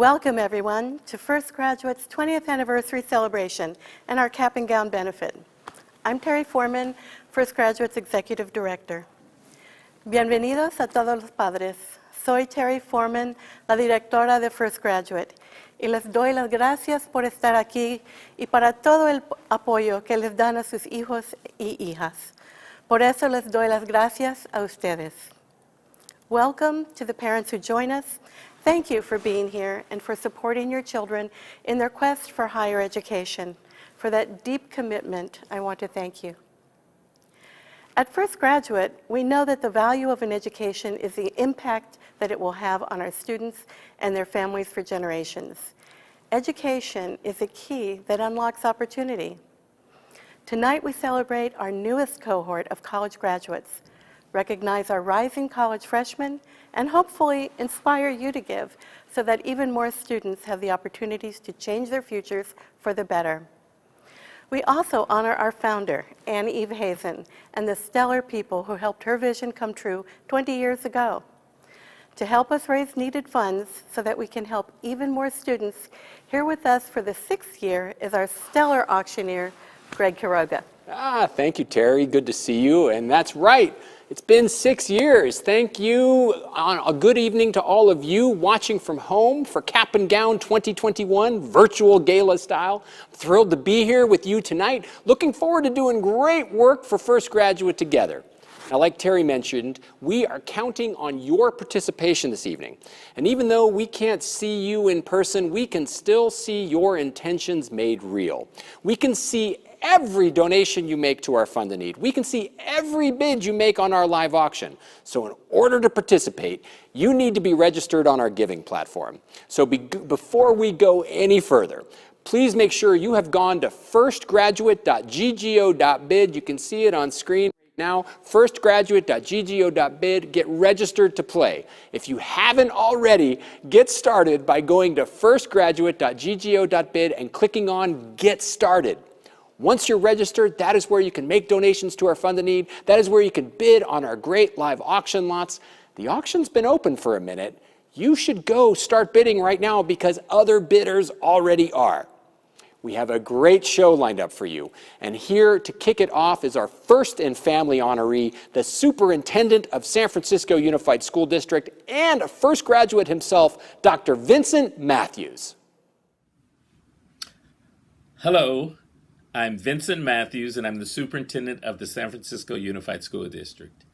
Welcome, everyone, to First Graduate's 20th anniversary celebration and our cap and gown benefit. I'm Terry Foreman, First Graduate's Executive Director. Bienvenidos a todos los padres. Soy Terry Foreman, la directora de First Graduate, y les doy las gracias por estar aquí y para todo el apoyo que les dan a sus hijos y hijas. Por eso les doy las gracias a ustedes. Welcome to the parents who join us. Thank you for being here and for supporting your children in their quest for higher education. For that deep commitment, I want to thank you. At First Graduate, we know that the value of an education is the impact that it will have on our students and their families for generations. Education is a key that unlocks opportunity. Tonight, we celebrate our newest cohort of college graduates, recognize our rising college freshmen, and hopefully inspire you to give so that even more students have the opportunities to change their futures for the better. We also honor our founder, Anne Eve Hazen, and the stellar people who helped her vision come true 20 years ago. To help us raise needed funds so that we can help even more students, here with us for the 6th year is our stellar auctioneer, Greg Quiroga. Thank you, Terry. Good to see you. And that's right. It's been 6 years. Thank you. A good evening to all of you watching from home for Cap and Gown 2021, virtual gala style. Thrilled to be here with you tonight. Looking forward to doing great work for First Graduate together. Now, like Terry mentioned, we are counting on your participation this evening. And even though we can't see you in person, we can still see your intentions made real. We can see every donation you make to our Fund a Need. We can see every bid you make on our live auction. So in order to participate, you need to be registered on our giving platform. So before we go any further, please make sure you have gone to firstgraduate.ggo.bid. You can see it on screen now, firstgraduate.ggo.bid. Get registered to play. If you haven't already, get started by going to firstgraduate.ggo.bid and clicking on Get Started. Once you're registered, that is where you can make donations to our Fund a Need. That is where you can bid on our great live auction lots. The auction's been open for a minute. You should go start bidding right now because other bidders already are. We have a great show lined up for you. And here to kick it off is our first and family honoree, the Superintendent of San Francisco Unified School District and a First Graduate himself, Dr. Vincent Matthews. Hello. I'm Vincent Matthews, and I'm the superintendent of the San Francisco Unified School District.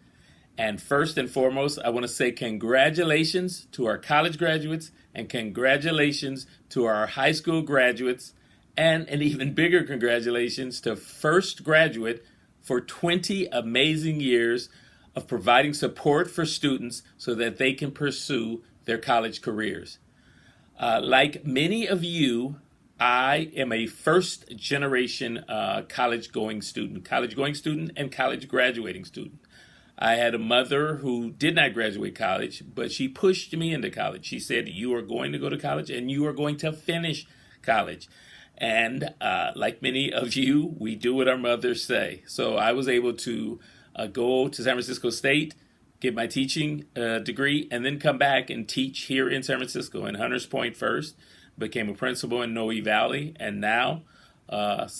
And first and foremost, I want to say congratulations to our college graduates and congratulations to our high school graduates, and an even bigger congratulations to First Graduate for 20 amazing years of providing support for students so that they can pursue their college careers. Like many of you, I am a first-generation college-going student and college graduating student. I had a mother who did not graduate college, but she pushed me into college. She said, you are going to go to college and you are going to finish college. And like many of you, we do what our mothers say. So I was able to go to San Francisco State, get my teaching degree, and then come back and teach here in San Francisco in Hunters Point first. Became a principal in Noe Valley, and now, a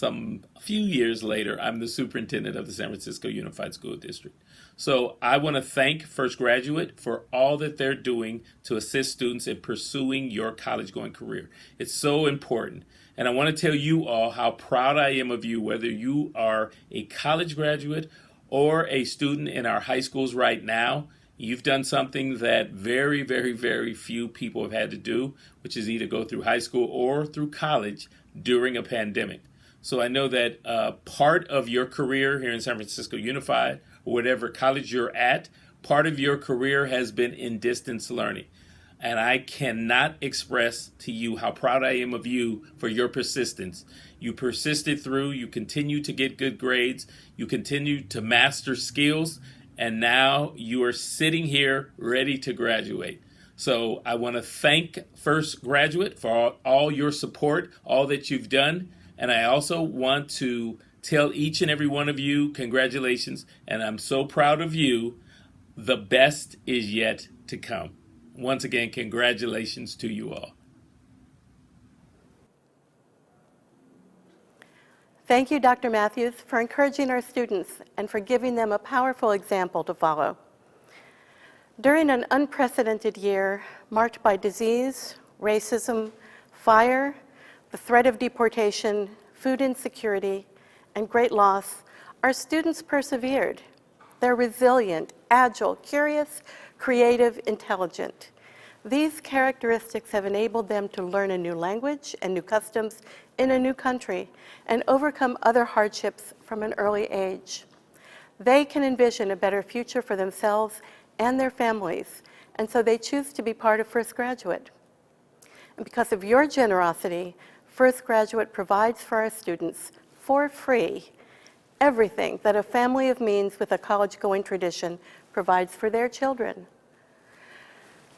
few years later, I'm the superintendent of the San Francisco Unified School District. So I want to thank First Graduate for all that they're doing to assist students in pursuing your college-going career. It's so important. And I want to tell you all how proud I am of you, whether you are a college graduate or a student in our high schools right now. You've done something that very, very, very few people have had to do, which is either go through high school or through college during a pandemic. So I know that part of your career here in San Francisco Unified, or whatever college you're at, part of your career has been in distance learning. And I cannot express to you how proud I am of you for your persistence. You persisted through, you continue to get good grades, you continue to master skills, and now you are sitting here ready to graduate. So I want to thank First Graduate for all your support, all that you've done. And I also want to tell each and every one of you, congratulations. And I'm so proud of you. The best is yet to come. Once again, congratulations to you all. Thank you, Dr. Matthews, for encouraging our students and for giving them a powerful example to follow. During an unprecedented year marked by disease, racism, fire, the threat of deportation, food insecurity, and great loss, our students persevered. They're resilient, agile, curious, creative, intelligent. These characteristics have enabled them to learn a new language and new customs in a new country and overcome other hardships from an early age. They can envision a better future for themselves and their families, and so they choose to be part of First Graduate. And because of your generosity, First Graduate provides for our students, for free, everything that a family of means with a college-going tradition provides for their children.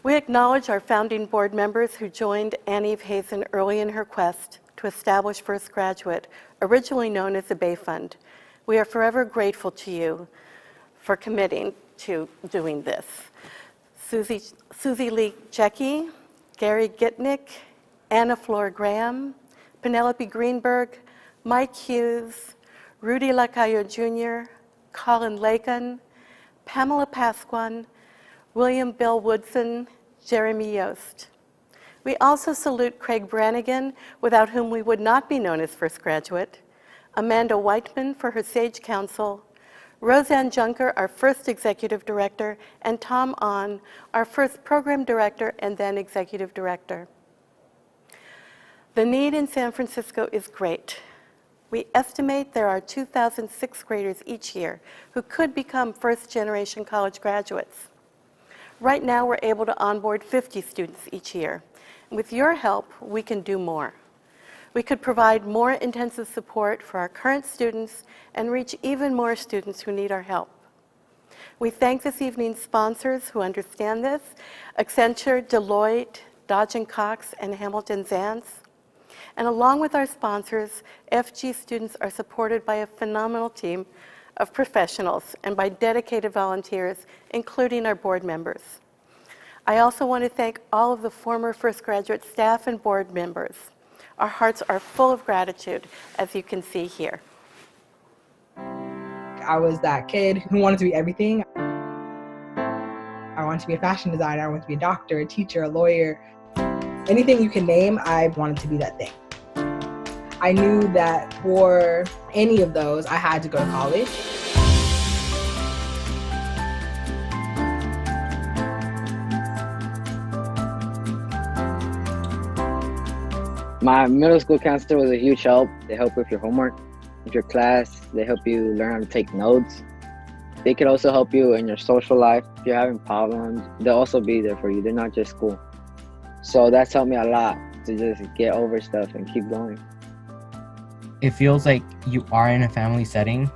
We acknowledge our founding board members who joined Annie Hazen early in her quest to establish First Graduate, originally known as the Bay Fund. We are forever grateful to you for committing to doing this. Susie Lee Jecky, Gary Gitnick, Anna Flor Graham, Penelope Greenberg, Mike Hughes, Rudy Lacayo Jr., Colin Lakin, Pamela Pasquan, William Bill Woodson, Jeremy Yost. We also salute Craig Brannigan, without whom we would not be known as First Graduate, Amanda Whiteman for her sage counsel, Roseanne Junker, our first executive director, and Tom On, our first program director and then executive director. The need in San Francisco is great. We estimate there are 2,000 sixth graders each year who could become first-generation college graduates. Right now, we're able to onboard 50 students each year. With your help, we can do more. We could provide more intensive support for our current students and reach even more students who need our help. We thank this evening's sponsors who understand this: Accenture, Deloitte, Dodge & Cox, and Hamilton Zants. And along with our sponsors, FG students are supported by a phenomenal team of professionals and by dedicated volunteers, including our board members. I also want to thank all of the former First Graduate staff and board members. Our hearts are full of gratitude, as you can see here. I was that kid who wanted to be everything. I wanted to be a fashion designer, I wanted to be a doctor, a teacher, a lawyer. Anything you can name, I wanted to be that thing. I knew that for any of those, I had to go to college. My middle school counselor was a huge help. They help with your homework, with your class. They help you learn how to take notes. They could also help you in your social life. If you're having problems, they'll also be there for you. They're not just school. So that's helped me a lot to just get over stuff and keep going. It feels like you are in a family setting.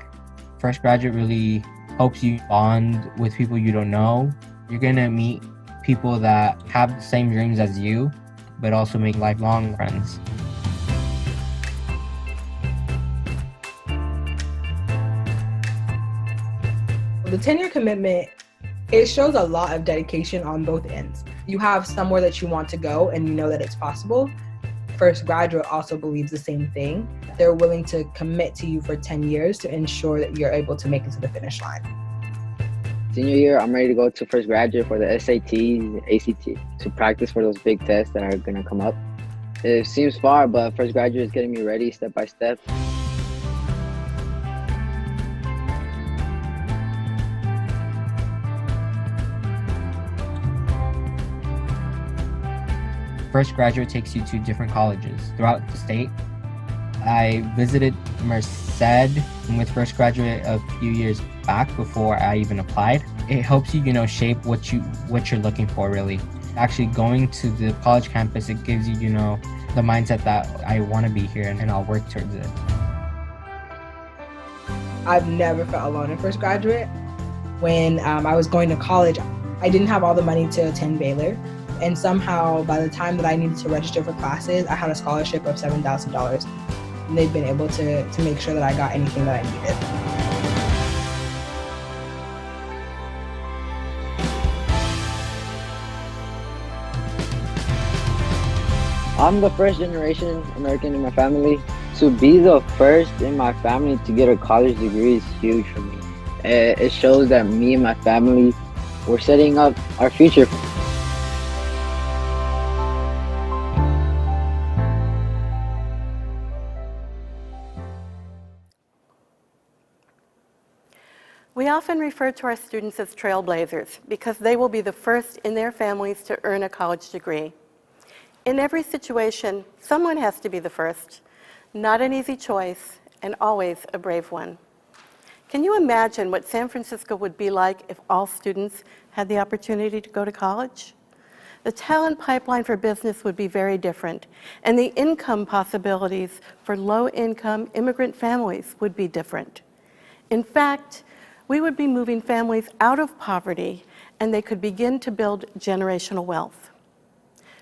First Graduate really helps you bond with people you don't know. You're gonna meet people that have the same dreams as you, but also make lifelong friends. The 10-year commitment, it shows a lot of dedication on both ends. You have somewhere that you want to go and you know that it's possible. First Graduate also believes the same thing. They're willing to commit to you for 10 years to ensure that you're able to make it to the finish line. Senior year, I'm ready to go to First Graduate for the SATs, ACT, to practice for those big tests that are gonna come up. It seems far, but First Graduate is getting me ready step by step. First Graduate takes you to different colleges throughout the state. I visited Merced with First Graduate a few years back before I even applied. It helps you, shape what you're looking for, really. Actually going to the college campus, it gives you, the mindset that I want to be here and I'll work towards it. I've never felt alone in First Graduate. When I was going to college, I didn't have all the money to attend Baylor. And somehow, by the time that I needed to register for classes, I had a scholarship of $7,000. And they've been able to make sure that I got anything that I needed. I'm the first generation American in my family. To be the first in my family to get a college degree is huge for me. It shows that me and my family, we're setting up our future. We often refer to our students as trailblazers because they will be the first in their families to earn a college degree. In every situation, someone has to be the first. Not an easy choice, and always a brave one. Can you imagine what San Francisco would be like if all students had the opportunity to go to college? The talent pipeline for business would be very different, and the income possibilities for low-income immigrant families would be different. In fact, we would be moving families out of poverty, and they could begin to build generational wealth.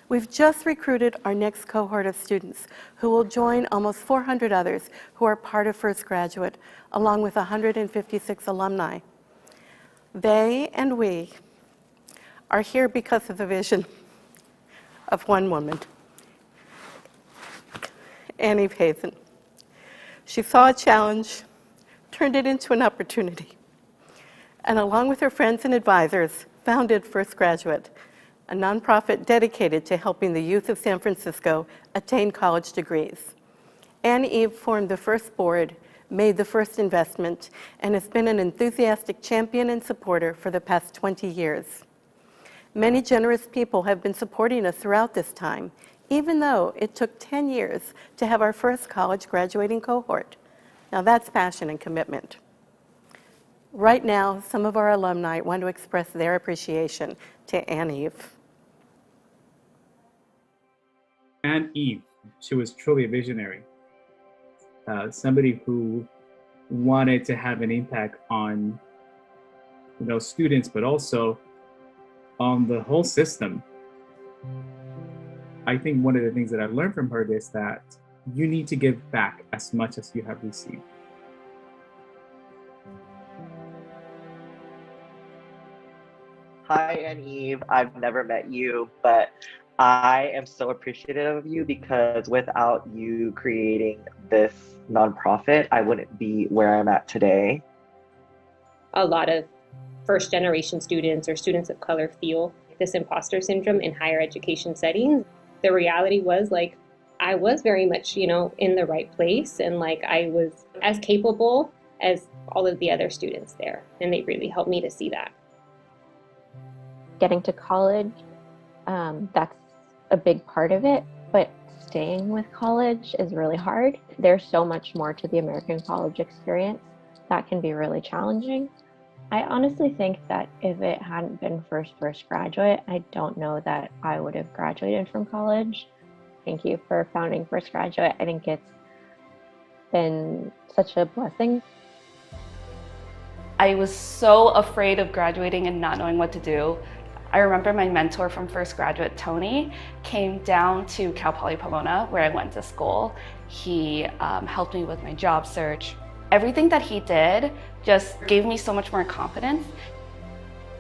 We've just recruited our next cohort of students who will join almost 400 others who are part of First Graduate, along with 156 alumni. They and we are here because of the vision of one woman, Annie Hazen. She saw a challenge, turned it into an opportunity, and along with her friends and advisors, founded First Graduate, a nonprofit dedicated to helping the youth of San Francisco attain college degrees. Anne Eve formed the first board, made the first investment, and has been an enthusiastic champion and supporter for the past 20 years. Many generous people have been supporting us throughout this time, even though it took 10 years to have our first college graduating cohort. Now that's passion and commitment. Right now, some of our alumni want to express their appreciation to Anne Eve. Anne Eve, she was truly a visionary, somebody who wanted to have an impact on students, but also on the whole system. I think one of the things that I've learned from her is that you need to give back as much as you have received. Hi, Anne Eve. I've never met you, but I am so appreciative of you because without you creating this nonprofit, I wouldn't be where I'm at today. A lot of first-generation students or students of color feel this imposter syndrome in higher education settings. The reality was I was very much, in the right place, and I was as capable as all of the other students there, and they really helped me to see that. Getting to college, that's a big part of it, but staying with college is really hard. There's so much more to the American college experience that can be really challenging. I honestly think that if it hadn't been for First Graduate, I don't know that I would have graduated from college. Thank you for founding First Graduate. I think it's been such a blessing. I was so afraid of graduating and not knowing what to do. I remember my mentor from First Graduate, Tony, came down to Cal Poly Pomona, where I went to school. He helped me with my job search. Everything that he did just gave me so much more confidence.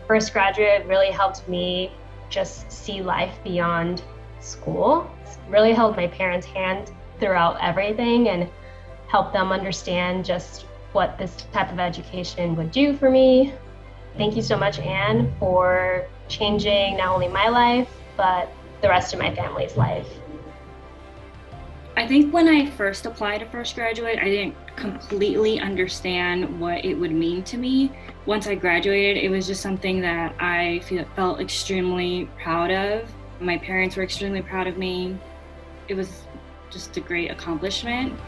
First Graduate really helped me just see life beyond school. It's really held my parents' hand throughout everything and helped them understand just what this type of education would do for me. Thank you so much, Anne, for changing not only my life, but the rest of my family's life. I think when I first applied to First Graduate, I didn't completely understand what it would mean to me. Once I graduated, it was just something that I felt extremely proud of. My parents were extremely proud of me. It was just a great accomplishment.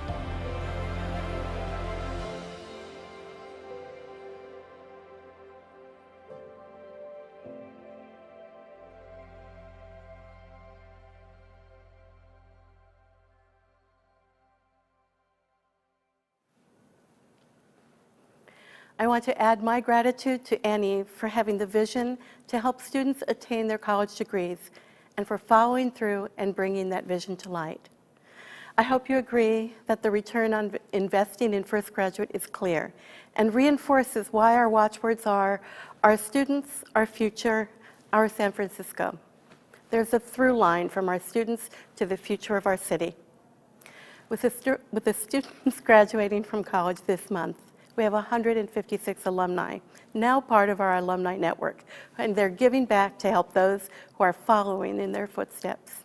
I want to add my gratitude to Annie for having the vision to help students attain their college degrees and for following through and bringing that vision to light. I hope you agree that the return on investing in First Graduate is clear and reinforces why our watchwords are our students, our future, our San Francisco. There's a through line from our students to the future of our city. With the students graduating from college this month, we have 156 alumni, now part of our alumni network, and they're giving back to help those who are following in their footsteps.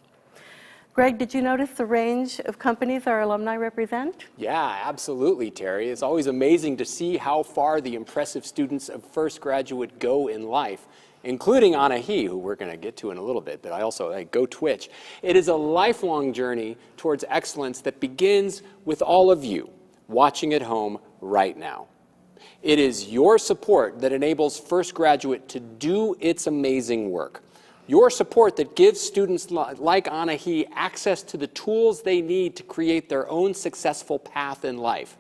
Greg, did you notice the range of companies our alumni represent? Yeah, absolutely, Terry. It's always amazing to see how far the impressive students of First Graduate go in life, including Anahi, who we're going to get to in a little bit, but I also go Twitch. It is a lifelong journey towards excellence that begins with all of you watching at home right now. It is your support that enables First Graduate to do its amazing work. Your support that gives students like Anahi access to the tools they need to create their own successful path in life.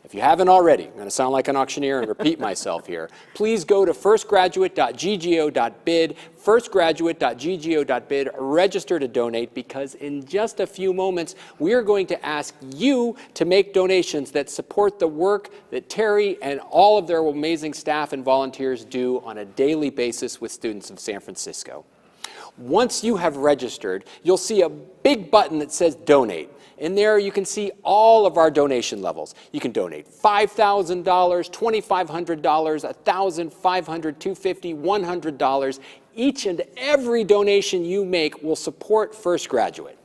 If you haven't already, I'm going to sound like an auctioneer and repeat myself here, please go to firstgraduate.ggo.bid, firstgraduate.ggo.bid, register to donate, because in just a few moments, we are going to ask you to make donations that support the work that Terry and all of their amazing staff and volunteers do on a daily basis with students of San Francisco. Once you have registered, you'll see a big button that says Donate. In there, you can see all of our donation levels. You can donate $5,000, $2,500, $1,000, $500, $250, $100. Each and every donation you make will support First Graduate.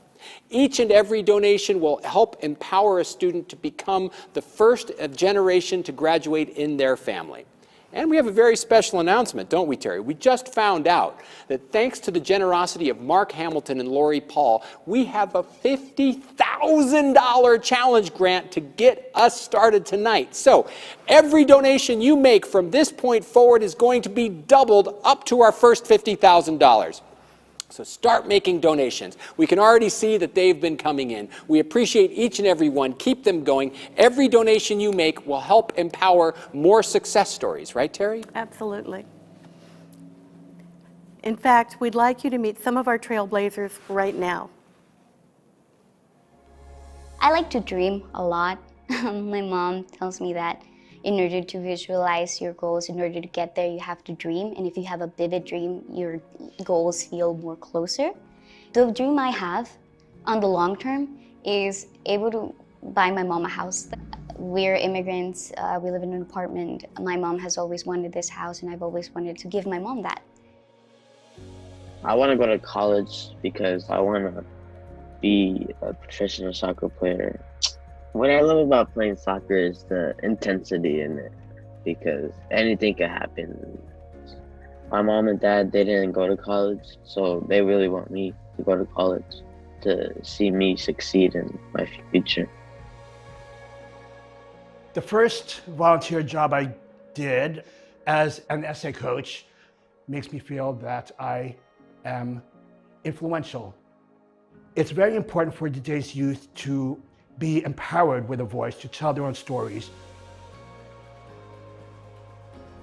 Each and every donation will help empower a student to become the first generation to graduate in their family. And we have a very special announcement, don't we, Terry? We just found out that thanks to the generosity of Mark Hamilton and Lori Paul, we have a $50,000 challenge grant to get us started tonight. So every donation you make from this point forward is going to be doubled up to our first $50,000. So start making donations. We can already see that they've been coming in. We appreciate each and every one. Keep them going. Every donation you make will help empower more success stories. Right, Terry? Absolutely. In fact, we'd like you to meet some of our trailblazers right now. I like to dream a lot. My mom tells me that in order to visualize your goals, in order to get there, you have to dream. And if you have a vivid dream, your goals feel more closer. The dream I have on the long term is able to buy my mom a house. We're immigrants, we live in an apartment. My mom has always wanted this house, and I've always wanted to give my mom that. I want to go to college because I want to be a professional soccer player. What I love about playing soccer is the intensity in it, because anything can happen. My mom and dad, they didn't go to college, so they really want me to go to college to see me succeed in my future. The first volunteer job I did as an essay coach makes me feel that I am influential. It's very important for today's youth to be empowered with a voice to tell their own stories.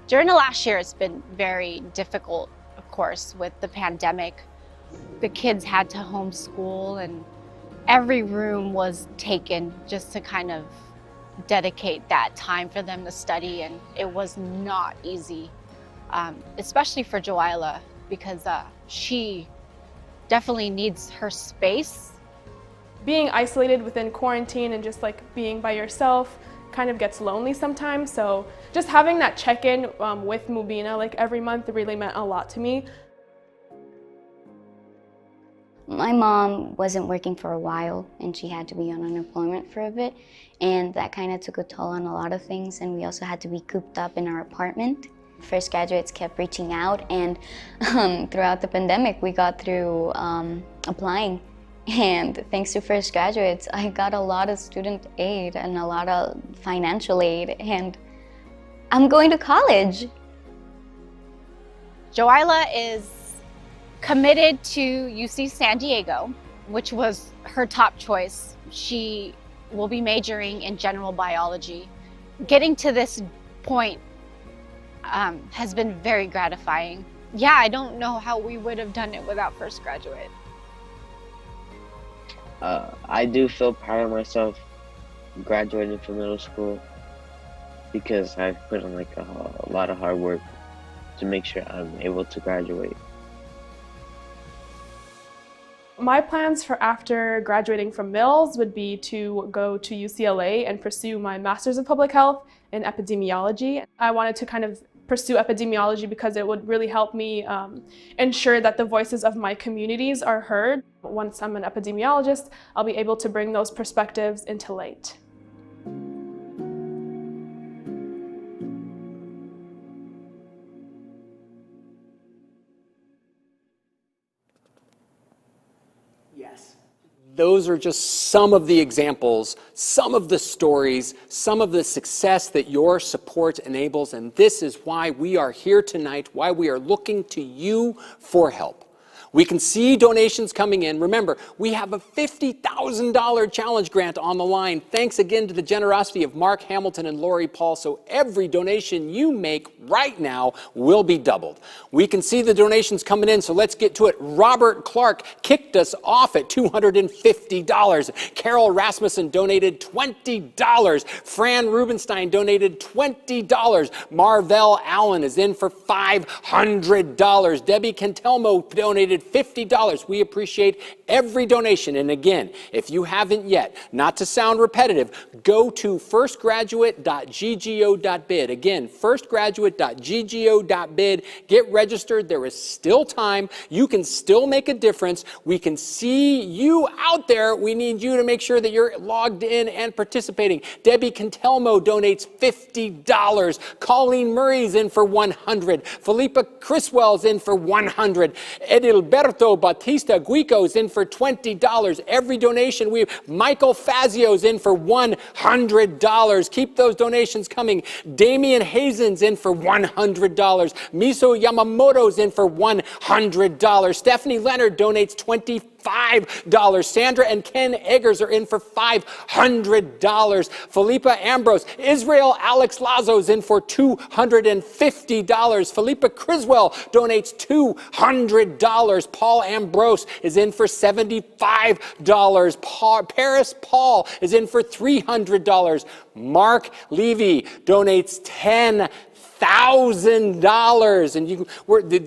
During the last year, it's been very difficult, of course, with the pandemic. The kids had to homeschool, and every room was taken just to kind of dedicate that time for them to study, and it was not easy, especially for Joila, because she definitely needs her space. Being isolated within quarantine and just like being by yourself kind of gets lonely sometimes. So just having that check-in with Mubina like every month really meant a lot to me. My mom wasn't working for a while, and she had to be on unemployment for a bit, and that kind of took a toll on a lot of things, and we also had to be cooped up in our apartment. First Graduates kept reaching out, and throughout the pandemic we got through applying. And thanks to First Graduates, I got a lot of student aid and a lot of financial aid, and I'm going to college. Joila is committed to UC San Diego, which was her top choice. She will be majoring in general biology. Getting to this point has been very gratifying. Yeah, I don't know how we would have done it without First Graduate. I do feel proud of myself graduating from middle school, because I've put in like a lot of hard work to make sure I'm able to graduate. My plans for after graduating from Mills would be to go to UCLA and pursue my Master's of Public Health in Epidemiology. I wanted to kind of pursue epidemiology because it would really help me ensure that the voices of my communities are heard. Once I'm an epidemiologist, I'll be able to bring those perspectives into light. Yes. Those are just some of the examples, some of the stories, some of the success that your support enables, and this is why we are here tonight, why we are looking to you for help. We can see donations coming in. Remember, we have a $50,000 challenge grant on the line. Thanks again to the generosity of Mark Hamilton and Lori Paul. So every donation you make right now will be doubled. We can see the donations coming in, so let's get to it. Robert Clark kicked us off at $250. Carol Rasmussen donated $20. Fran Rubenstein donated $20. Marvell Allen is in for $500. Debbie Cantelmo donated $50. We appreciate every donation. And again, if you haven't yet, not to sound repetitive, go to firstgraduate.ggo.bid. Again, firstgraduate.ggo.bid. Get registered. There is still time. You can still make a difference. We can see you out there. We need you to make sure that you're logged in and participating. Debbie Cantelmo donates $50. Colleen Murray's in for $100. Felipa Criswell's in for $100. Edilberto Batista Guico's in for $20. Every donation Michael Fazio's in for $100. Keep those donations coming. Damian Hazen's in for $100. Miso Yamamoto's in for $100. Stephanie Leonard donates $25. Sandra and Ken Eggers are in for $500. Felipa Ambrose. Israel Alex Lazo's in for $250. Felipa Criswell donates $200. Paul Ambrose is in for $75. Paris Paul is in for $300. Mark Levy donates $10,000, and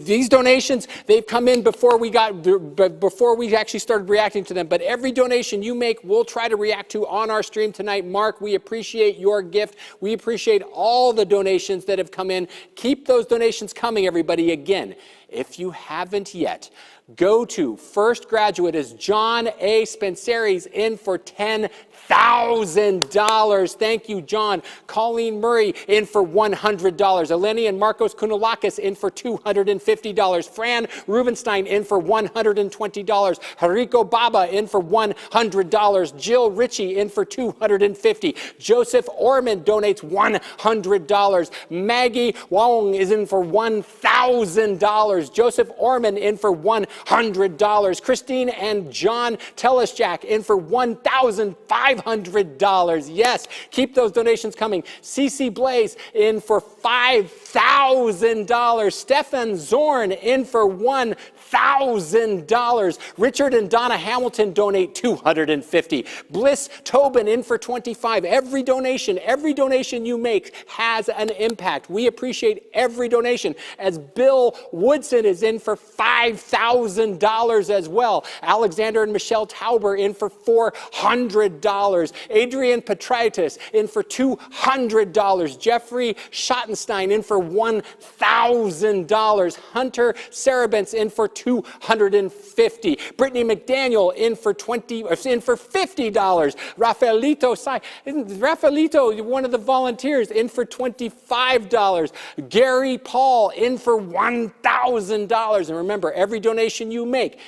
these donations, they've come in before we actually started reacting to them. But every donation you make, we'll try to react to on our stream tonight. Mark, we appreciate your gift. We appreciate all the donations that have come in. Keep those donations coming, everybody. Again, if you haven't yet, go to First Graduate as John A. Spenceri's in for $10,000. Thank you, John. Colleen Murray in for $100. Eleni and Marcos Kunulakis in for $250. Fran Rubenstein in for $120. Hariko Baba in for $100. Jill Ritchie in for $250. Joseph Orman donates $100. Maggie Wong is in for $1,000. Joseph Orman in for $100. Christine and John Telesjack in for $1,500. Yes, keep those donations coming. Cece Blaze in for $5,000. Stefan Zorn in for $1,000. Richard and Donna Hamilton donate $250. Bliss Tobin in for $25. Every donation you make has an impact. We appreciate every donation. As Bill Woodson is in for $5,000 as well. Alexander and Michelle Tauber in for $400. Adrian Petraitis in for $200. Jeffrey Schottenstein in for $1,000. Hunter Sarabents in for $250. Brittany McDaniel in for $50. Rafaelito, one of the volunteers, in for $25. Gary Paul in for $1,000. And remember, every donation you make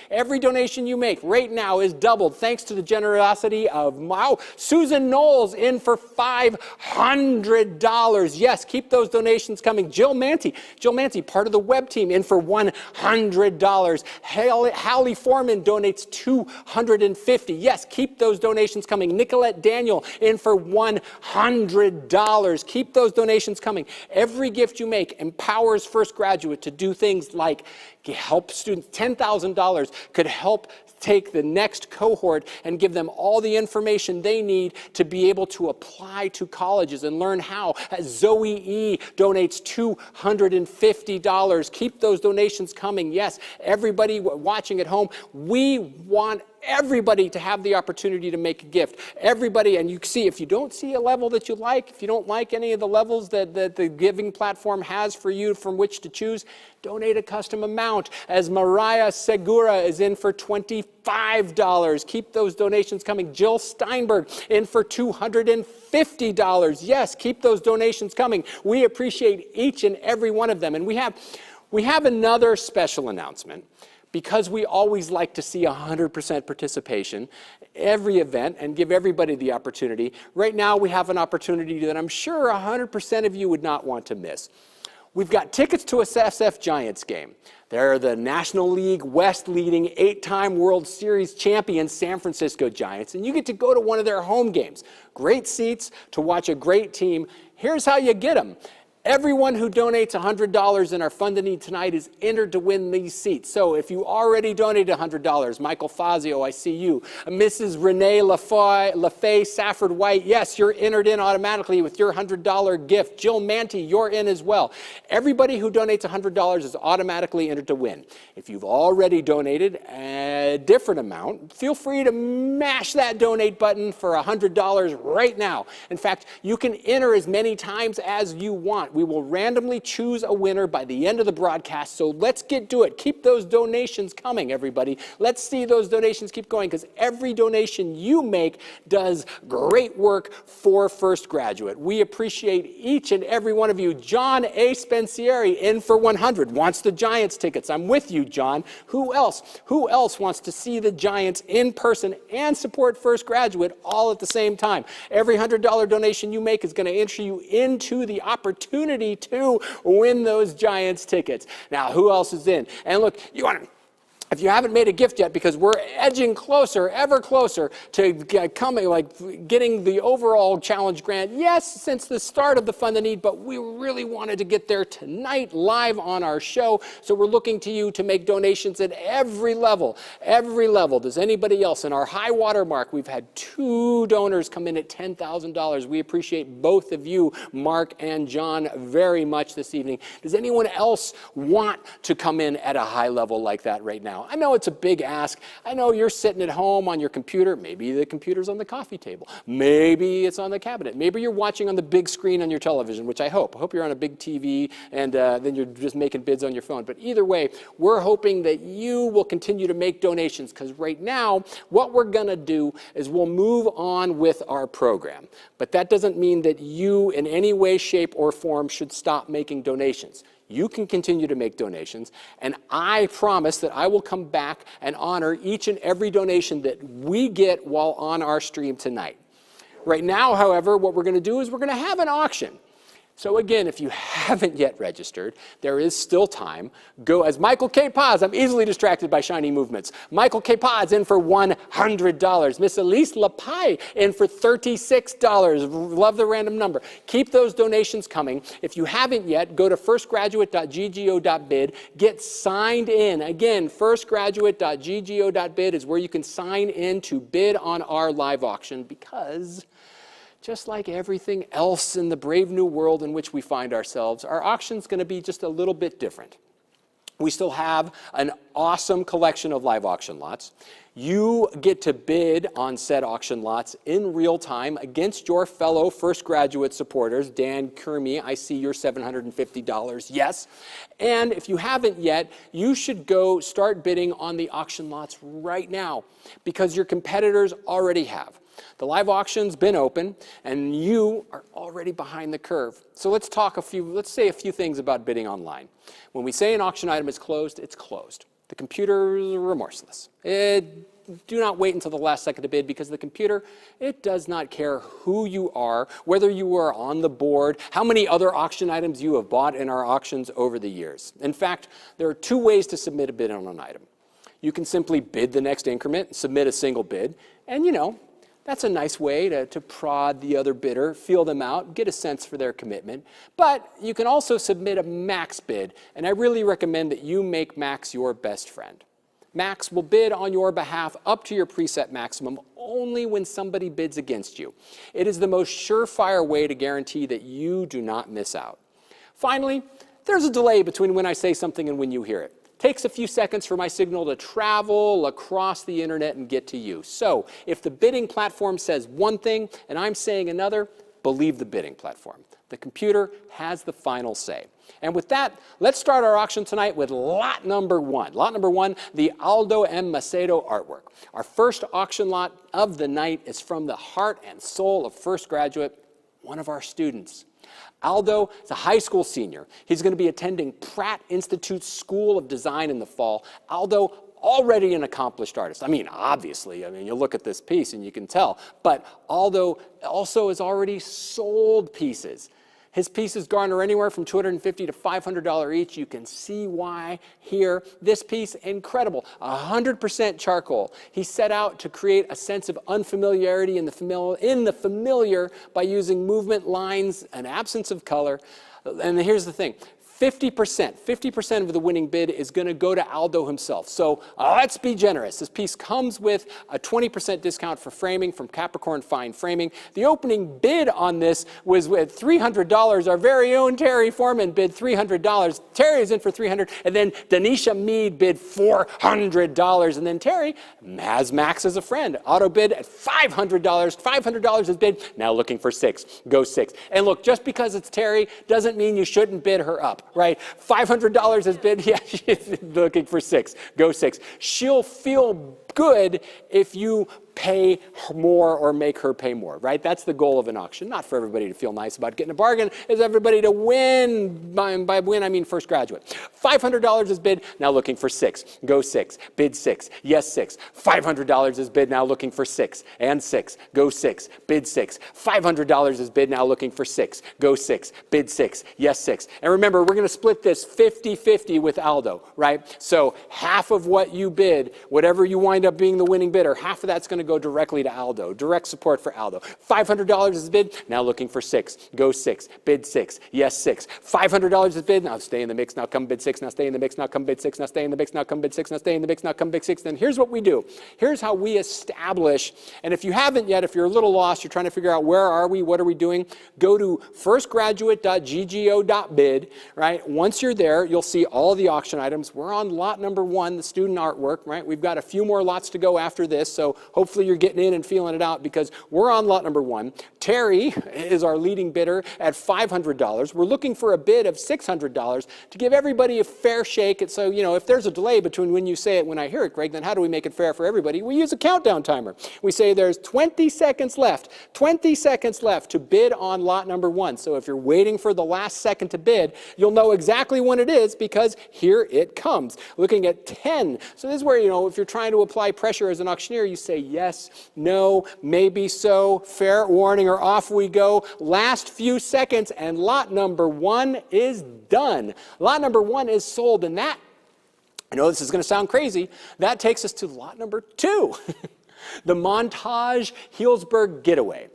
right now is doubled thanks to the generosity of Susan Knowles in for $500. Yes, keep those donations coming. Jill Manty, part of the web team, in for $100. Hallie Foreman donates $250. Yes, keep those donations coming. Nicolette Daniel in for $100. Keep those donations coming. Every gift you make empowers First Graduate to do things like help students. $10,000 could help take the next cohort and give them all the information they need to be able to apply to colleges and learn how. Zoe E. donates $250. Keep those donations coming. Yes, everybody watching at home, we want everybody to have the opportunity to make a gift. Everybody, and you see, if you don't see a level that you like, if you don't like any of the levels that the giving platform has for you from which to choose, donate a custom amount. As Mariah Segura is in for $25. Keep those donations coming. Jill Steinberg in for $250. Yes, keep those donations coming. We appreciate each and every one of them. And we have another special announcement. Because we always like to see 100% participation every event and give everybody the opportunity. Right now we have an opportunity that I'm sure 100% of you would not want to miss. We've got tickets to a SF Giants game. They're the National League West leading 8-time World Series champion San Francisco Giants, and you get to go to one of their home games. Great seats to watch a great team. Here's how you get them. Everyone who donates $100 in our Fund the Need tonight is entered to win these seats. So if you already donated $100, Michael Fazio, I see you. Mrs. Renee LaFay Safford White, yes, you're entered in automatically with your $100 gift. Jill Manty, you're in as well. Everybody who donates $100 is automatically entered to win. If you've already donated a different amount, feel free to mash that donate button for $100 right now. In fact, you can enter as many times as you want. We will randomly choose a winner by the end of the broadcast, so let's get to it. Keep those donations coming, everybody. Let's see those donations keep going, because every donation you make does great work for First Graduate. We appreciate each and every one of you. John A. Spencieri in for 100, wants the Giants tickets. I'm with you, John. Who else? Who else wants to see the Giants in person and support First Graduate all at the same time? Every $100 donation you make is going to enter you into the opportunity to win those Giants tickets. Now, who else is in? And look, if you haven't made a gift yet, because we're edging closer, ever closer to getting the overall challenge grant, yes, since the start of the Fund the Need, but we really wanted to get there tonight live on our show. So we're looking to you to make donations at every level. Every level. Does anybody else? In our high water mark, we've had 2 donors come in at $10,000. We appreciate both of you, Mark and John, very much this evening. Does anyone else want to come in at a high level like that right now? I know it's a big ask. I know you're sitting at home on your computer. Maybe the computer's on the coffee table. Maybe it's on the cabinet. Maybe you're watching on the big screen on your television, which I hope. I hope you're on a big TV and then you're just making bids on your phone. But either way, we're hoping that you will continue to make donations, because right now, what we're going to do is we'll move on with our program. But that doesn't mean that you in any way, shape, or form should stop making donations. You can continue to make donations, and I promise that I will come back and honor each and every donation that we get while on our stream tonight. Right now, however, what we're going to do is we're going to have an auction. So again, if you haven't yet registered, there is still time. Go as Michael K. Paz. I'm easily distracted by shiny movements. Michael K. Paz in for $100. Miss Elise Lapai in for $36. Love the random number. Keep those donations coming. If you haven't yet, go to firstgraduate.ggo.bid. Get signed in. Again, firstgraduate.ggo.bid is where you can sign in to bid on our live auction, because just like everything else in the brave new world in which we find ourselves, our auction's going to be just a little bit different. We still have an awesome collection of live auction lots. You get to bid on said auction lots in real time against your fellow First Graduate supporters. Dan Kermy, I see your $750, yes. And if you haven't yet, you should go start bidding on the auction lots right now, because your competitors already have. The live auction's been open, and you are already behind the curve. So let's say a few things about bidding online. When we say an auction item is closed, it's closed. The computer's remorseless. Do not wait until the last second to bid, because the computer, it does not care who you are, whether you are on the board, how many other auction items you have bought in our auctions over the years. In fact, there are 2 ways to submit a bid on an item. You can simply bid the next increment, submit a single bid, and that's a nice way to prod the other bidder, feel them out, get a sense for their commitment. But you can also submit a max bid, and I really recommend that you make max your best friend. Max will bid on your behalf up to your preset maximum only when somebody bids against you. It is the most surefire way to guarantee that you do not miss out. Finally, there's a delay between when I say something and when you hear it. It takes a few seconds for my signal to travel across the internet and get to you. So if the bidding platform says one thing and I'm saying another, believe the bidding platform. The computer has the final say. And with that, let's start our auction tonight with lot number one. Lot number one, the Aldo M. Macedo artwork. Our first auction lot of the night is from the heart and soul of First Graduate, one of our students. Aldo is a high school senior. He's going to be attending Pratt Institute's School of Design in the fall. Aldo, already an accomplished artist. I mean, obviously, you look at this piece and you can tell. But Aldo also has already sold pieces. His pieces garner anywhere from $250 to $500 each. You can see why here. This piece, incredible, 100% charcoal. He set out to create a sense of unfamiliarity in the familiar by using movement, lines, an absence of color. And here's the thing. 50% of the winning bid is going to go to Aldo himself. So let's be generous. This piece comes with a 20% discount for framing from Capricorn Fine Framing. The opening bid on this was with $300. Our very own Terry Foreman bid $300. Terry is in for $300. And then Denisha Mead bid $400. And then Terry has Max as a friend. Auto bid at $500. $500 is bid. Now looking for $6. Go $6. And look, just because it's Terry doesn't mean you shouldn't bid her up. Right? $500 has been, yeah, she's looking for $6. Go $6. She'll feel good if you pay more or make her pay more, right? That's the goal of an auction. Not for everybody to feel nice about getting a bargain, it's everybody to win. By win, I mean First Graduate. $500 is bid, now looking for $6. Go $6. Bid $6. Yes, $6. $500 is bid, now looking for $6. And $6. Go $6. Bid $6. $500 is bid, now looking for $6. Go $6. Bid $6. Yes, $6. And remember, we're going to split this 50-50 with Aldo, right? So half of what you bid, whatever you wind up being the winning bidder, half of that's going to go directly to Aldo. Direct support for Aldo. $500 is bid, now looking for $6. Go $6. Bid $6. Yes, $6. $500 is bid, now stay in the mix, now come bid $6. Now stay in the mix, now come bid $6. Now stay in the mix, now come bid $6. Now stay in the mix, now come bid $6. Then here's what we do. Here's how we establish, and if you haven't yet, if you're a little lost, you're trying to figure out where are we, what are we doing, go to firstgraduate.ggo.bid, right? Once you're there, you'll see all the auction items. We're on lot number one, the student artwork, right? We've got a few more lots to go after this, so hopefully you're getting in and feeling it out because we're on lot number one. Terry is our leading bidder at $500. We're looking for a bid of $600 to give everybody a fair shake. And so, if there's a delay between when you say it and when I hear it, Greg, then how do we make it fair for everybody? We use a countdown timer. We say there's 20 seconds left, 20 seconds left to bid on lot number one. So if you're waiting for the last second to bid, you'll know exactly when it is because here it comes. Looking at 10. So this is where, if you're trying to apply pressure as an auctioneer, you say yes, no, maybe so, fair warning, or off we go. Last few seconds, and lot number one is done. Lot number one is sold, and that, I know this is going to sound crazy, that takes us to lot number two, the Montage Healdsburg Getaway.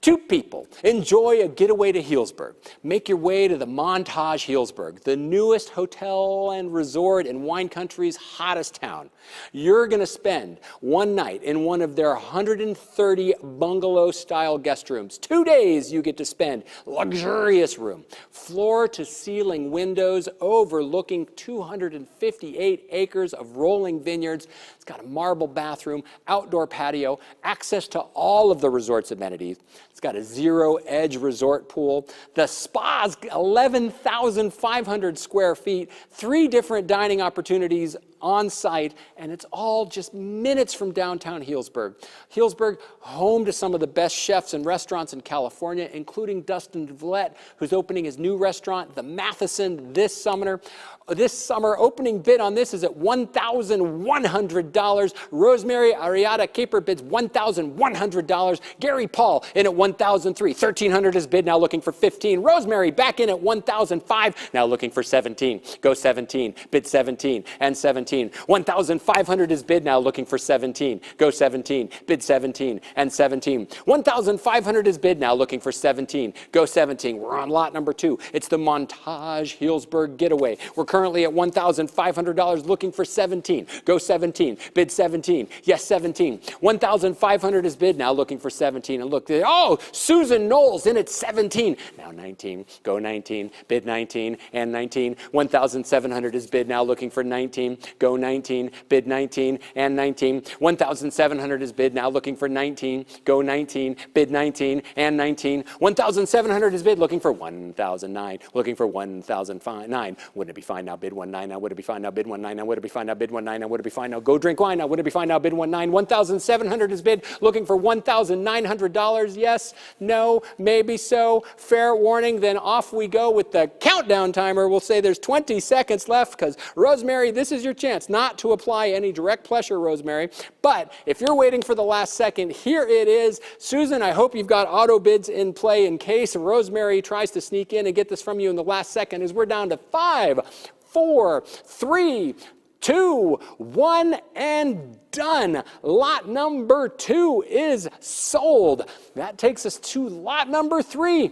Two people enjoy a getaway to Healdsburg. Make your way to the Montage Healdsburg, the newest hotel and resort in wine country's hottest town. You're going to spend one night in one of their 130 bungalow-style guest rooms. 2 days you get to spend luxurious room, floor-to-ceiling windows overlooking 258 acres of rolling vineyards. It's got a marble bathroom, outdoor patio, access to all of the resort's amenities. It's got a zero-edge resort pool. The spa's 11,500 square feet, 3 different dining opportunities on site, and it's all just minutes from downtown Healdsburg. Healdsburg, home to some of the best chefs and restaurants in California, including Dustin Villette, who's opening his new restaurant, The Matheson, this summer. This summer, opening bid on this is at $1,100. Rosemary Ariada Caper bids $1,100. Gary Paul in at $1,003. $1,300 is bid, now looking for $15. Rosemary back in at $1,005, now looking for $17. Go $17, bid $17, and $17. 17. 1,500 is bid now, looking for 17. Go 17. Bid 17 and 17. 1,500 is bid now, looking for 17. Go 17. We're on lot number 2. It's the Montage Healdsburg Getaway. We're currently at $1,500, looking for 17. Go 17. Bid 17. Yes, 17. 1,500 is bid now, looking for 17. And look, oh, Susan Knowles in at 17. Now 19. Go 19. Bid 19 and 19. 1,700 is bid now, looking for 19. Go 19. Bid 19 and 19. 1,700 is bid now, looking for 19. Go 19. Bid 19 and 19. 1,700 is bid, looking for 1,009. Looking for 1,009. Wouldn't it be fine now? Bid 19 now. Would it be fine now? Bid 19 now. Would it be fine now? Bid 19 now. Would it be fine now? Go drink wine now. Would it be fine now? Bid 19. 1,700 is bid, looking for $1,900. Yes, no, maybe so. Fair warning. Then off we go with the countdown timer. We'll say there's 20 seconds left because, Rosemary, this is your chance not to apply any direct pressure, Rosemary. But if you're waiting for the last second, here it is. Susan, I hope you've got auto bids in play in case Rosemary tries to sneak in and get this from you in the last second, as we're down to 5, 4, 3, 2, 1, and done. Lot number 2 is sold. That takes us to lot number 3.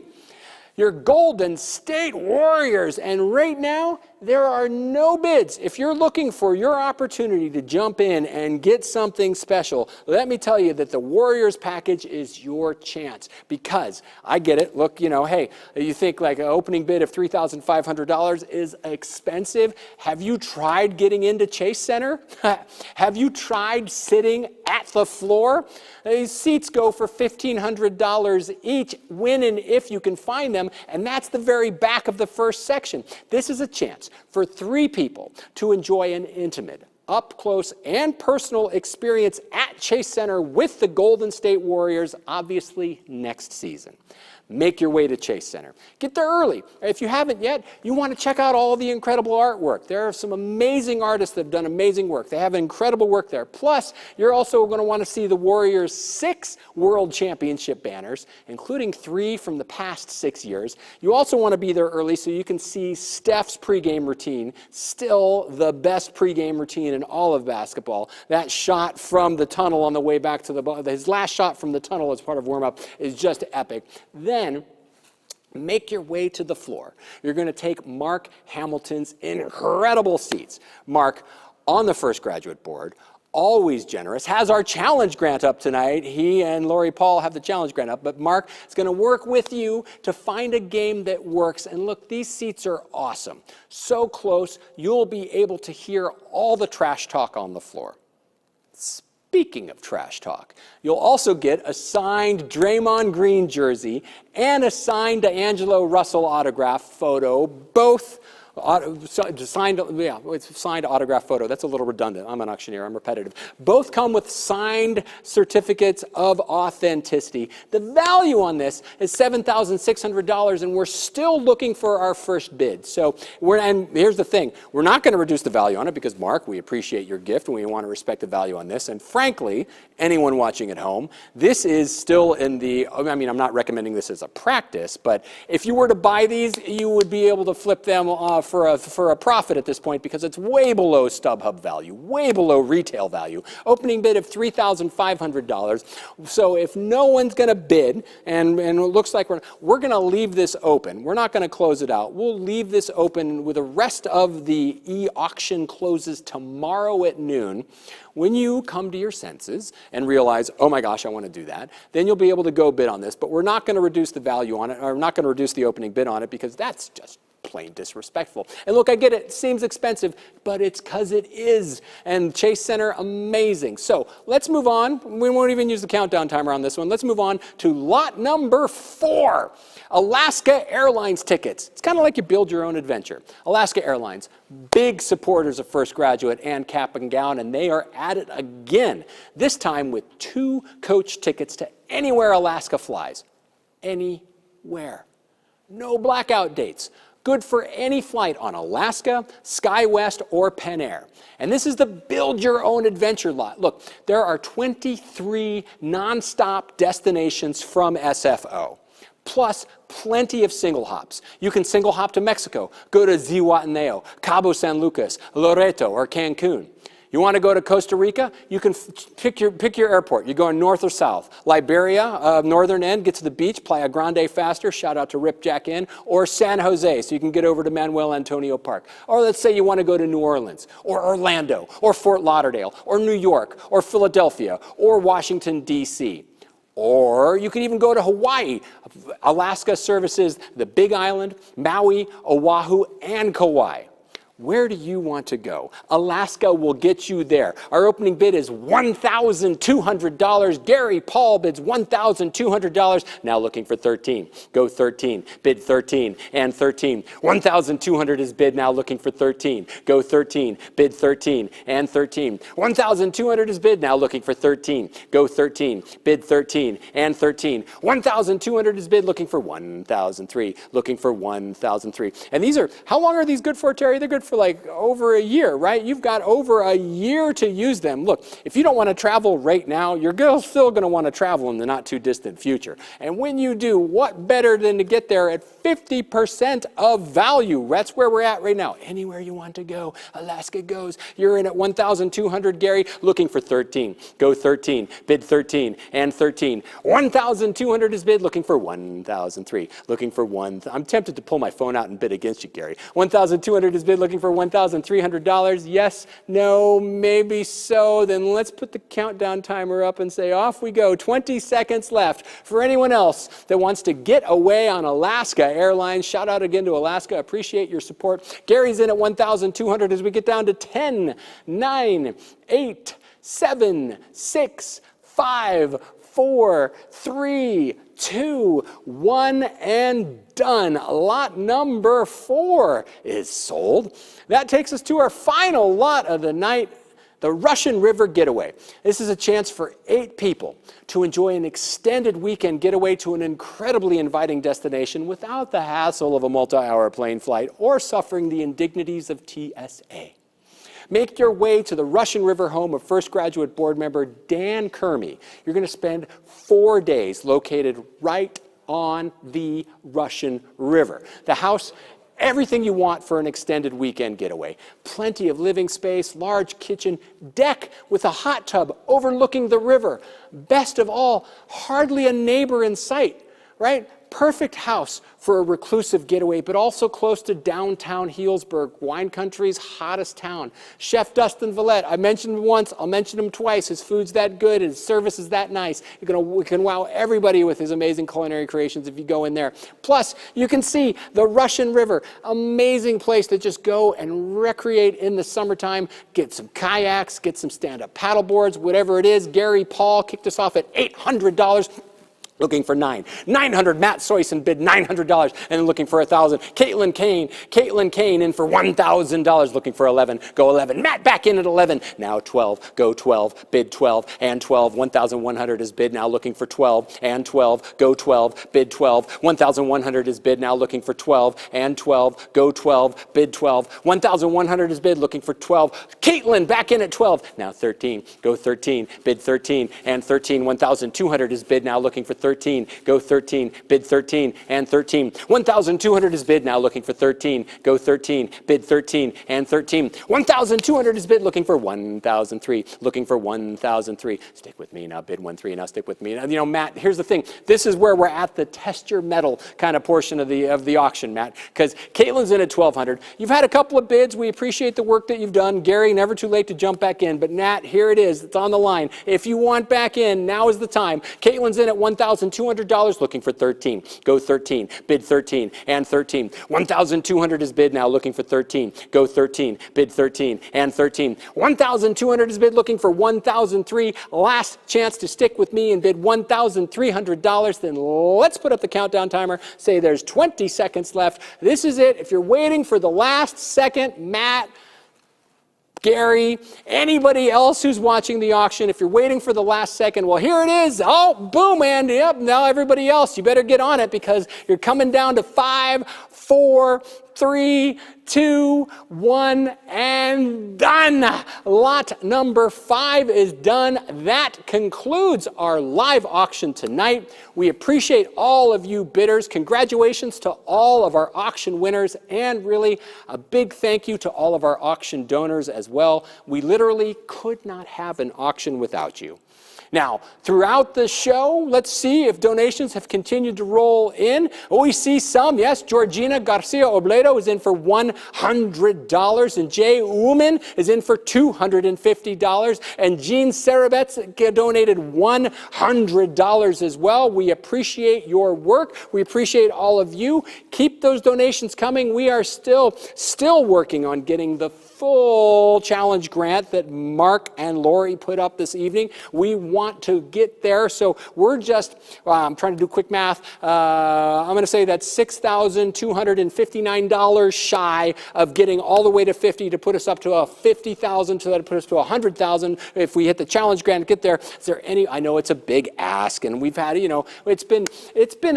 Your Golden State Warriors. And right now, there are no bids. If you're looking for your opportunity to jump in and get something special, let me tell you that the Warriors package is your chance. Because, I get it, look, you know, hey, you think like an opening bid of $3,500 is expensive. Have you tried getting into Chase Center? Have you tried sitting at the floor? These seats go for $1,500 each, when and if you can find them, and that's the very back of the first section. This is a chance for 3 people to enjoy an intimate, up-close and personal experience at Chase Center with the Golden State Warriors, obviously next season. Make your way to Chase Center. Get there early. If you haven't yet, you want to check out all the incredible artwork. There are some amazing artists that have done amazing work. They have incredible work there. Plus, you're also going to want to see the Warriors' 6 World Championship banners, including 3 from the past 6 years. You also want to be there early so you can see Steph's pregame routine, still the best pregame routine in all of basketball. That shot from the tunnel on the way back to his last shot from the tunnel as part of warm-up is just epic. Then make your way to the floor. You're going to take Mark Hamilton's incredible seats. Mark, on the First Graduate Board, always generous, has our challenge grant up tonight. He and Lori Paul have the challenge grant up, but Mark is going to work with you to find a game that works. And look, these seats are awesome. So close, you'll be able to hear all the trash talk on the floor. Speaking of trash talk, you'll also get a signed Draymond Green jersey and a signed D'Angelo Russell autograph photo, both signed autograph photo. That's a little redundant. I'm an auctioneer. I'm repetitive. Both come with signed certificates of authenticity. The value on this is $7,600, and we're still looking for our first bid. So and here's the thing. We're not going to reduce the value on it because, Mark, we appreciate your gift and we want to respect the value on this. And frankly, anyone watching at home, this is still in the, I mean, I'm not recommending this as a practice, but if you were to buy these, you would be able to flip them for a profit at this point because it's way below StubHub value, way below retail value. Opening bid of $3,500. So if no one's going to bid, and it looks like we're going to leave this open. We're not going to close it out. We'll leave this open with the rest of the e-auction closes tomorrow at noon. When you come to your senses and realize, oh my gosh, I want to do that, then you'll be able to go bid on this. But we're not going to reduce the value on it, or we're not going to reduce the opening bid on it because that's just plain disrespectful. And look, I get it. It seems expensive, but it's because it is. And Chase Center, amazing. So let's move on. We won't even use the countdown timer on this one. Let's move on to lot number 4. Alaska Airlines tickets. It's kind of like you build your own adventure. Alaska Airlines, big supporters of First Graduate and Cap and Gown, and they are at it again, this time with 2 coach tickets to anywhere Alaska flies. Anywhere. No blackout dates. Good for any flight on Alaska, SkyWest, or Pen Air. And this is the Build Your Own Adventure lot. Look, there are 23 nonstop destinations from SFO. plus plenty of single hops. You can single hop to Mexico, go to Zihuatanejo, Cabo San Lucas, Loreto, or Cancun. You want to go to Costa Rica? You can pick your airport. You're going north or south. Liberia, northern end, get to the beach, Playa Grande faster, shout out to Rip Jack Inn, or San Jose, so you can get over to Manuel Antonio Park. Or let's say you want to go to New Orleans, or Orlando, or Fort Lauderdale, or New York, or Philadelphia, or Washington, D.C. Or you can even go to Hawaii. Alaska services the Big Island, Maui, Oahu, and Kauai. Where do you want to go? Alaska will get you there. Our opening bid is $1,200. Gary Paul bids $1,200. Now looking for 13. Go 13. Bid 13 and 13. 1,200 is bid. Now looking for 13. Go 13. Bid 13 and 13. 1,200 is bid. Now looking for 13. Go 13. Bid 13 and 13. 1,200 is bid. Looking for 1,003. Looking for 1,003. And these are, how long are these good for, Terry? They're good for like over a year, right? You've got over a year to use them. Look, if you don't want to travel right now, you're still going to want to travel in the not too distant future. And when you do, what better than to get there at 50% of value? That's where we're at right now. Anywhere you want to go, Alaska goes. You're in at 1,200, Gary, looking for 13. Go 13, bid 13 and 13. 1,200 is bid, looking for 1,003. Looking for I'm tempted to pull my phone out and bid against you, Gary. 1,200 is bid, looking for $1,300. Yes, no, maybe so. Then let's put the countdown timer up and say off we go. 20 seconds left. For anyone else that wants to get away on Alaska Airlines, shout out again to Alaska. Appreciate your support. Gary's in at 1,200 as we get down to 10, 9, 8, 7, 6, 5, 4, 3, 2, 1, and done. Lot number 4 is sold. That takes us to our final lot of the night, the Russian River Getaway. This is a chance for 8 people to enjoy an extended weekend getaway to an incredibly inviting destination without the hassle of a multi-hour plane flight or suffering the indignities of TSA. Make your way to the Russian River home of First Graduate Board member Dan Kermey. You're going to spend 4 days located right on the Russian River. The house, everything you want for an extended weekend getaway. Plenty of living space, large kitchen, deck with a hot tub overlooking the river. Best of all, hardly a neighbor in sight, right? Perfect house for a reclusive getaway, but also close to downtown Healdsburg, wine country's hottest town. Chef Dustin Vallette, I mentioned him once, I'll mention him twice. His food's that good, his service is that nice. You can wow everybody with his amazing culinary creations if you go in there. Plus, you can see the Russian River, amazing place to just go and recreate in the summertime. Get some kayaks, get some stand-up paddle boards, whatever it is. Gary Paul kicked us off at $800. Looking for 9. 900, Matt Soyson bid $900 and then looking for 1,000. Caitlin Kane in for $1,000, looking for 11. Go 11. Matt back in at 11. Now 12. Go 12. Bid 12 and 12. 1,100 is bid, now looking for 12 and 12. Go 12. Bid 12. 1,100 is bid, now looking for 12 and 12. Go 12. Bid 12. 1,100 is bid, looking for 12. Caitlin back in at 12. Now 13. Go 13. Bid 13 and 13. 1,200 is bid, now looking for 13. Go 13, bid 13 and 13. 1,200 is bid, now looking for 13. Go 13, bid 13 and 13. 1,200 is bid, looking for 1,003. Looking for 1,003. Stick with me now, bid 1,3. Now stick with me. Now, you know, Matt, here's the thing. This is where we're at the test your metal kind of portion of the auction, Matt, because Caitlin's in at 1,200. You've had a couple of bids. We appreciate the work that you've done. Gary, never too late to jump back in. But Nat, here it is. It's on the line. If you want back in, now is the time. Caitlin's in at $1,200, looking for 13. Go 13, bid 13 and 13. 1,200 is bid, now looking for 13. Go 13, bid 13 and 13. 1,200 is bid, looking for 1,003. Last chance to stick with me and bid $1,300. Then let's put up the countdown timer. Say there's 20 seconds left. This is it. If you're waiting for the last second, Matt, Gary, anybody else who's watching the auction, if you're waiting for the last second, well, here it is. Oh, boom, and yep, now everybody else, you better get on it because you're coming down to 5, 4, 3, 2, 1, and done. Lot number 5 is done. That concludes our live auction tonight. We appreciate all of you bidders. Congratulations to all of our auction winners, and really a big thank you to all of our auction donors as well. We literally could not have an auction without you. Now, throughout the show, let's see if donations have continued to roll in. Oh, we see some. Yes, Georgina Garcia Obledo is in for $100, and Jay Uman is in for $250, and Jean Sarabets donated $100 as well. We appreciate your work. We appreciate all of you. Keep those donations coming. We are still working on getting the full challenge grant that Mark and Lori put up this evening. We want to get there, so we're just, I'm trying to do quick math, I'm going to say that's $6,259 shy of getting all the way to 50 to put us up to a 50,000, so that put us to 100,000 if we hit the challenge grant and get there. Is there any, I know it's a big ask, and we've had, it's been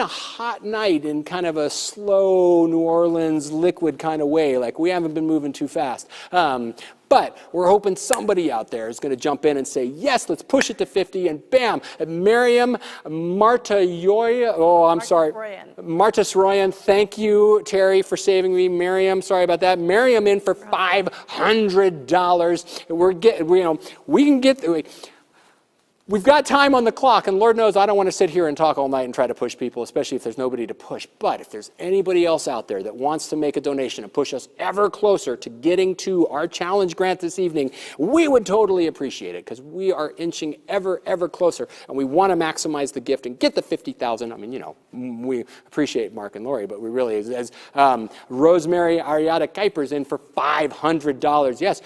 a hot night in kind of a slow New Orleans liquid kind of way, like we haven't been moving too fast. But we're hoping somebody out there is going to jump in and say, yes, let's push it to 50, and bam, Miriam Marta-Yoya, Marta Soroyan, thank you, Terry, for saving me. Miriam, sorry about that. Miriam in for $500. We can get, we've got time on the clock, and Lord knows I don't want to sit here and talk all night and try to push people, especially if there's nobody to push. But if there's anybody else out there that wants to make a donation and push us ever closer to getting to our challenge grant this evening, we would totally appreciate it, because we are inching ever closer, and we want to maximize the gift and get the 50,000. I mean, we appreciate Mark and Lori, but we really, as Rosemary Ariada Kuipers in for $500. Yes,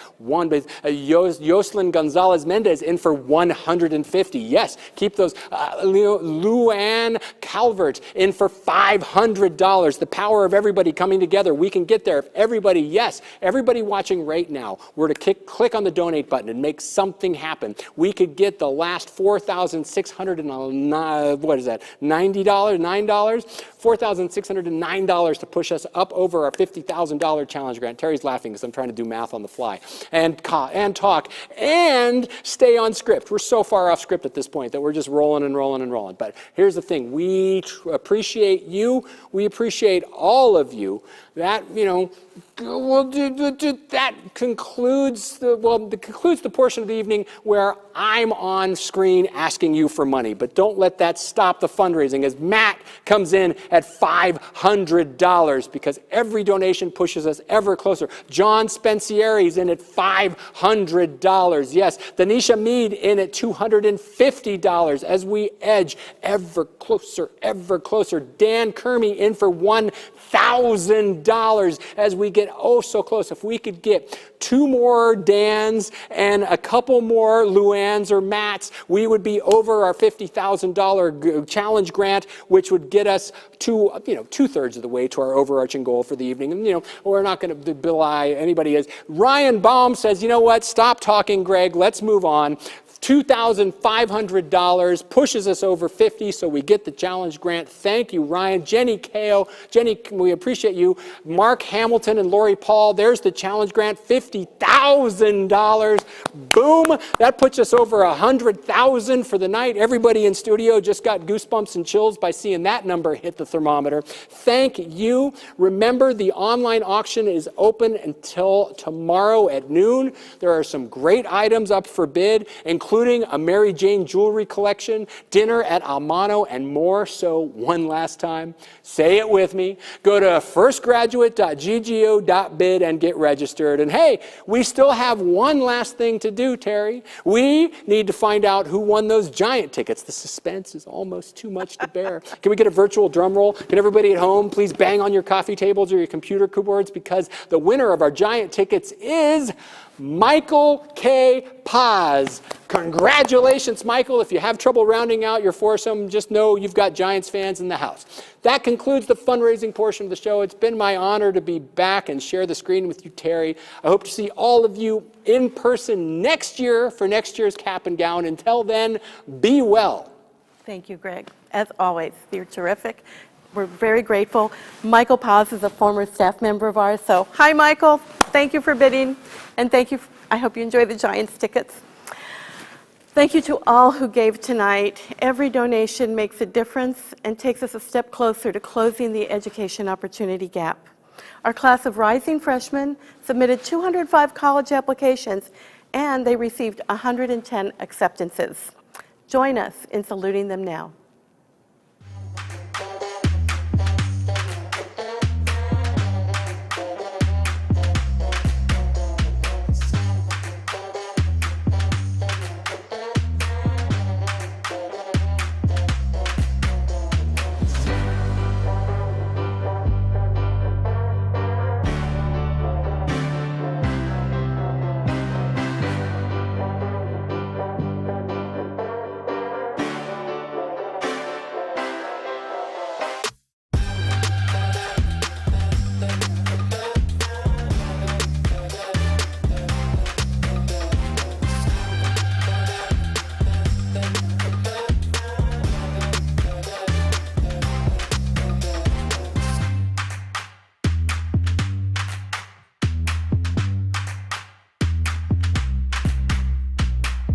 Yoselin Gonzalez Mendez in for $150. Yes, keep those. Luann Calvert in for $500. The power of everybody coming together. We can get there if everybody, yes, everybody watching right now were to click on the donate button and make something happen. We could get the last $4,609, what is that, $9? $4,609 to push us up over our $50,000 challenge grant. Terry's laughing because I'm trying to do math on the fly. And talk and stay on script. We're so far off script at this point that we're just rolling and rolling and rolling. But here's the thing. We appreciate you. We appreciate all of you. That, that concludes the portion of the evening where I'm on screen asking you for money. But don't let that stop the fundraising, as Matt comes in at $500, because every donation pushes us ever closer. John Spencieri's in at $500. Yes, Danisha Mead in at $250 as we edge ever closer, ever closer. Dan Kermy in for $1,000 as we get so close. If we could get 2 more Dans and a couple more Luanns or Matts, we would be over our $50,000 challenge grant, which would get us to 2/3 of the way to our overarching goal for the evening. And we're not going to belie anybody. As Ryan Baum says, you know what? Stop talking, Greg. Let's move on. $2,500 pushes us over 50, so we get the challenge grant. Thank you, Ryan. Jenny Kao, Jenny, we appreciate you. Mark Hamilton and Lori Paul, there's the challenge grant, $50,000. Boom, that puts us over 100,000 for the night. Everybody in studio just got goosebumps and chills by seeing that number hit the thermometer. Thank you. Remember, the online auction is open until tomorrow at noon. There are some great items up for bid, including a Mary Jane jewelry collection, dinner at Almano, and more. So one last time, say it with me. Go to firstgraduate.ggo.bid and get registered. And hey, we still have one last thing to do, Terry. We need to find out who won those giant tickets. The suspense is almost too much to bear. Can we get a virtual drum roll? Can everybody at home please bang on your coffee tables or your computer keyboards, because the winner of our giant tickets is Michael K. Paz. Congratulations, Michael. If you have trouble rounding out your foursome, just know you've got Giants fans in the house. That concludes the fundraising portion of the show. It's been my honor to be back and share the screen with you, Terry. I hope to see all of you in person next year for next year's Cap and Gown. Until then, be well. Thank you, Greg. As always, you're terrific. We're very grateful. Michael Paz is a former staff member of ours, so hi, Michael. Thank you for bidding, and thank you. I hope you enjoy the Giants tickets. Thank you to all who gave tonight. Every donation makes a difference and takes us a step closer to closing the education opportunity gap. Our class of rising freshmen submitted 205 college applications, and they received 110 acceptances. Join us in saluting them now.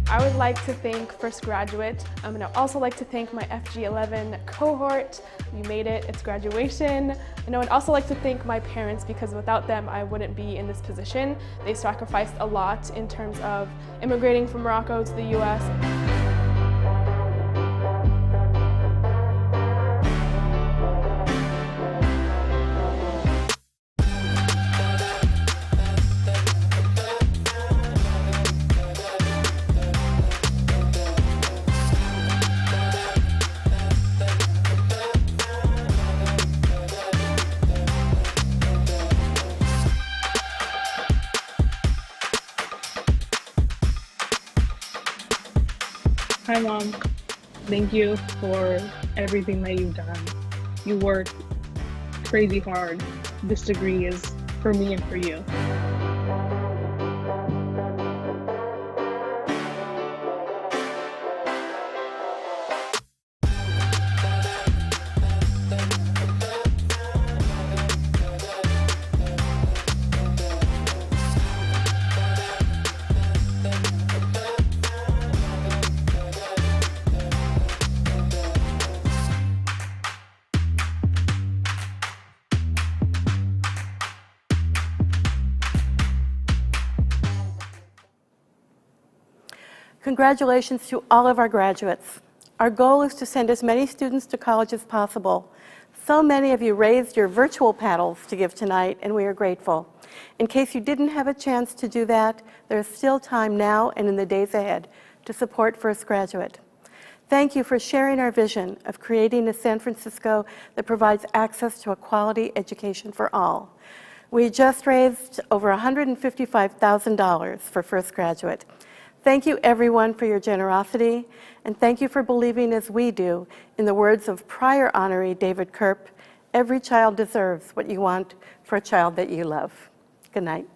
I would like to thank First Graduate. And I'd also like to thank my FG11 cohort. You made it, it's graduation. And I would also like to thank my parents because without them, I wouldn't be in this position. They sacrificed a lot in terms of immigrating from Morocco to the US. Hi, Mom. Thank you for everything that you've done. You worked crazy hard. This degree is for me and for you. Congratulations to all of our graduates. Our goal is to send as many students to college as possible. So many of you raised your virtual paddles to give tonight, and we are grateful. In case you didn't have a chance to do that, there is still time now and in the days ahead to support First Graduate. Thank you for sharing our vision of creating a San Francisco that provides access to a quality education for all. We just raised over $155,000 for First Graduate. Thank you, everyone, for your generosity, and thank you for believing as we do, in the words of prior honoree David Kerp, every child deserves what you want for a child that you love. Good night.